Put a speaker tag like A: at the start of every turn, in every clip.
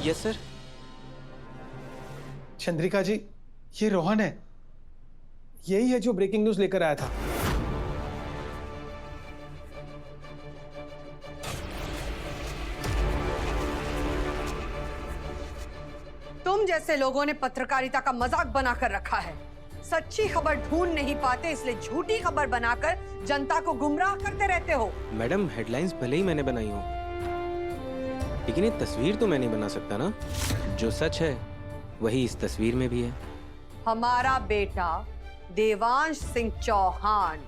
A: Yes sir.
B: Chandrika जी, ये रोहन है। यही है जो ब्रेकिंग न्यूज लेकर आया था।
C: तुम जैसे लोगों ने पत्रकारिता का मजाक बनाकर रखा है। सच्ची खबर ढूंढ नहीं पाते, इसलिए झूठी खबर बनाकर जनता को गुमराह करते रहते हो।
A: मैडम, हेडलाइंस भले ही मैंने बनाई हो, लेकिन ये तस्वीर तो मैं नहीं बना सकता ना। जो सच है वही इस तस्वीर में भी है।
C: हमारा बेटा देवांश सिंह चौहान,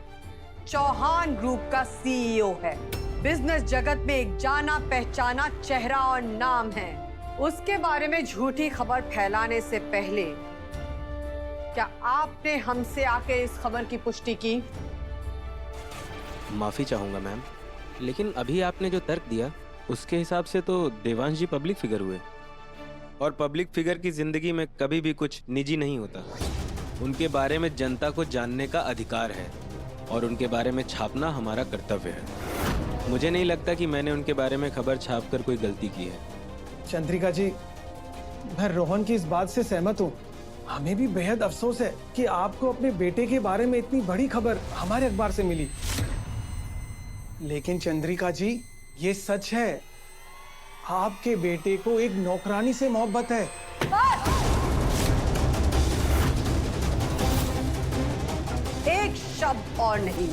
C: चौहान ग्रुप का सीईओ है। बिजनेस जगत में एक जाना पहचाना चेहरा और नाम है। उसके बारे में झूठी खबर फैलाने से पहले क्या आपने हमसे आके इस खबर की पुष्टि की?
A: माफी चाहूंगा मैम, लेकिन अभी आपने जो तर्क दिया उसके हिसाब से तो देवांश जी पब्लिक फिगर हुए, और पब्लिक फिगर की जिंदगी में कभी भी कुछ निजी नहीं होता। उनके बारे में जनता को जानने का अधिकार है और उनके बारे में छापना हमारा कर्तव्य है। मुझे नहीं लगता कि मैंने उनके बारे में खबर छापकर कोई गलती की है।
B: चंद्रिका जी, मैं रोहन की इस बात से सहमत हूँ। हमें भी बेहद अफसोस है कि आपको अपने बेटे के बारे में इतनी बड़ी खबर हमारे अखबार से मिली। लेकिन चंद्रिका जी, ये सच है, आपके बेटे को एक नौकरानी से मोहब्बत है।
C: एक शब्द और नहीं।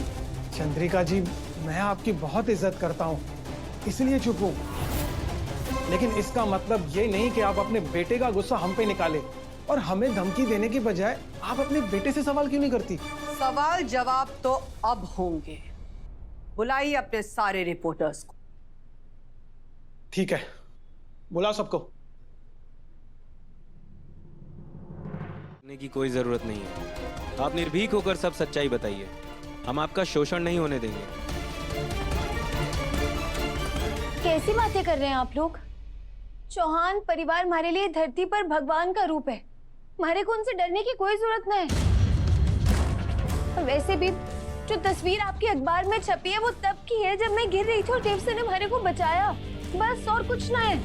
B: चंद्रिका जी, मैं आपकी बहुत इज्जत करता हूँ, इसलिए चुप हूँ। लेकिन इसका मतलब ये नहीं कि आप अपने बेटे का गुस्सा हम पे निकाले और हमें धमकी देने की बजाय आप अपने बेटे से सवाल क्यों नहीं करती?
C: सवाल जवाब तो अब होंगे। बुलाइए अपने सारे रिपोर्टर्स को।
B: ठीक है, बुला सबको।
A: की कोई जरूरत नहीं है। आप निर्भीक होकर सब सच्चाई बताइए। हम आपका शोषण नहीं होने देंगे।
D: कैसी बातें कर रहे हैं आप लोग? चौहान परिवार हमारे लिए धरती पर भगवान का रूप है। हमारे को उनसे डरने की कोई जरूरत नहीं। और वैसे भी जो तस्वीर आपके अखबार में छपी है वो तब की है जब मैं गिर रही थी और देव सर ने हमारे को बचाया, बस और कुछ ना है।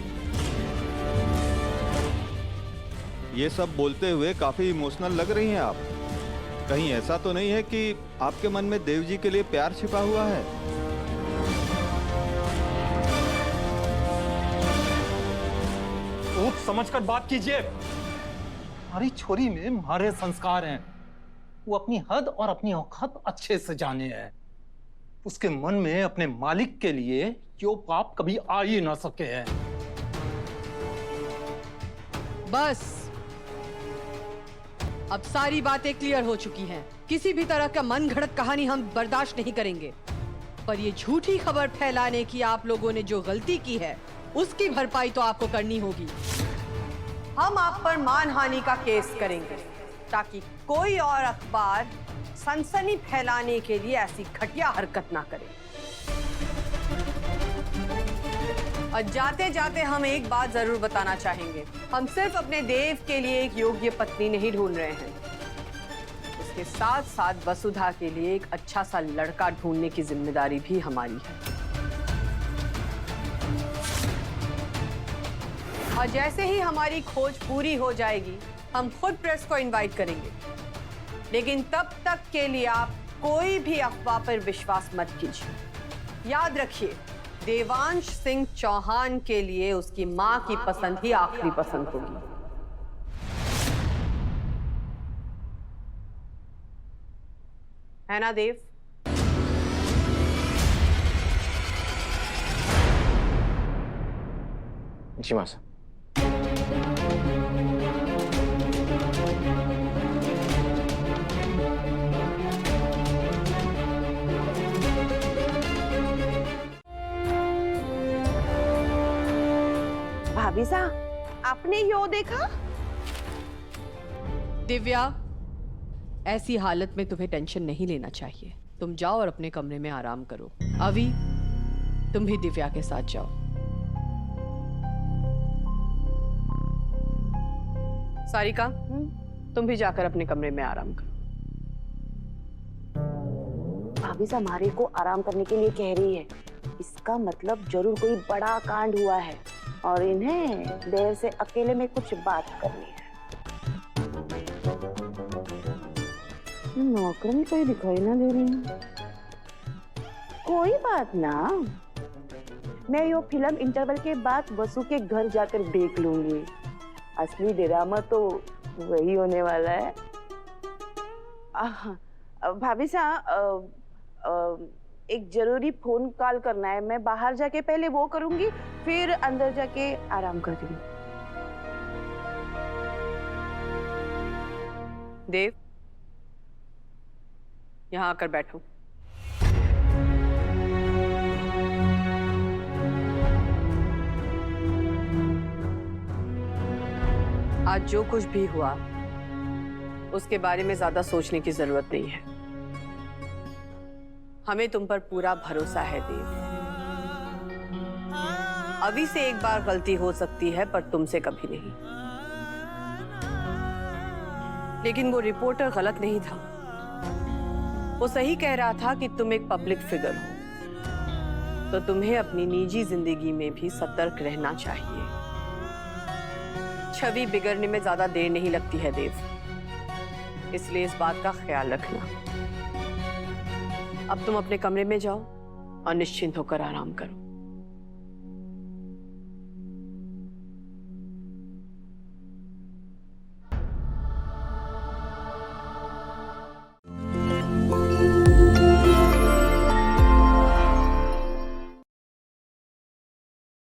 E: ये सब बोलते हुए काफी इमोशनल लग रही हैं आप। कहीं ऐसा तो नहीं है कि आपके मन में देव जी के लिए प्यार छिपा हुआ है?
B: सोच समझकर बात कीजिए। हमारी छोरी में मारे संस्कार हैं। वो अपनी हद और अपनी औकात अच्छे से जाने है। उसके मन में अपने मालिक के लिए जो पाप कभी आ ही ना सके है।
C: बस अब सारी बातें क्लियर हो चुकी हैं। किसी भी तरह का मन घड़त कहानी हम बर्दाश्त नहीं करेंगे। पर ये झूठी खबर फैलाने की आप लोगों ने जो गलती की है उसकी भरपाई तो आपको करनी होगी। हम आप पर मानहानि का केस करेंगे ताकि कोई और अखबार सनसनी फैलाने के लिए ऐसी घटिया हरकत ना करे। और जाते जाते हम एक बात जरूर बताना चाहेंगे। हम सिर्फ अपने देव के लिए एक योग्य पत्नी नहीं ढूंढ रहे हैं, उसके साथ साथ वसुधा के लिए एक अच्छा सा लड़का ढूंढने की जिम्मेदारी भी हमारी है। और जैसे ही हमारी खोज पूरी हो जाएगी हम खुद प्रेस को इनवाइट करेंगे। लेकिन तब तक के लिए आप कोई भी अफवाह पर विश्वास मत कीजिए। याद रखिए, देवांश सिंह चौहान के लिए उसकी मां की पसंद ही आखिरी पसंद होगी। है ना देव?
A: जी मां साहब।
C: भाभी साहब, आपने यो देखा? दिव्या, ऐसी हालत में तुम्हें टेंशन नहीं लेना चाहिए। तुम जाओ और अपने कमरे में आराम करो। अभी तुम भी दिव्या के साथ जाओ। सारिका, तुम भी जाकर अपने कमरे में आराम करो।
F: भाभी साहब हमारे को आराम करने के लिए कह रही है, इसका मतलब जरूर कोई बड़ा कांड हुआ है और इन्हें देव से अकेले में कुछ बात करनी है। नौकरानी कोई दिखाई ना दे रही है। कोई बात ना, मैं यो फिल्म इंटरवल के बाद वसु के घर जाकर देख लूंगी। असली ड्रामा तो वही होने वाला है। भाभी साहब, एक जरूरी फोन कॉल करना है। मैं बाहर जाके पहले वो करूंगी, फिर अंदर जाके आराम करूंगी।
C: देव, यहाँ आकर बैठो। आज जो कुछ भी हुआ उसके बारे में ज्यादा सोचने की जरूरत नहीं है। हमें तुम पर पूरा भरोसा है देव। अभी से एक बार गलती हो सकती है पर तुमसे कभी नहीं। लेकिन वो रिपोर्टर गलत नहीं था। वो सही कह रहा था कि तुम एक पब्लिक फिगर हो, तो तुम्हें अपनी निजी जिंदगी में भी सतर्क रहना चाहिए। छवि बिगड़ने में ज्यादा देर नहीं लगती है देव, इसलिए इस बात का ख्याल रखना। अब तुम अपने कमरे में जाओ और निश्चिंत होकर आराम करो।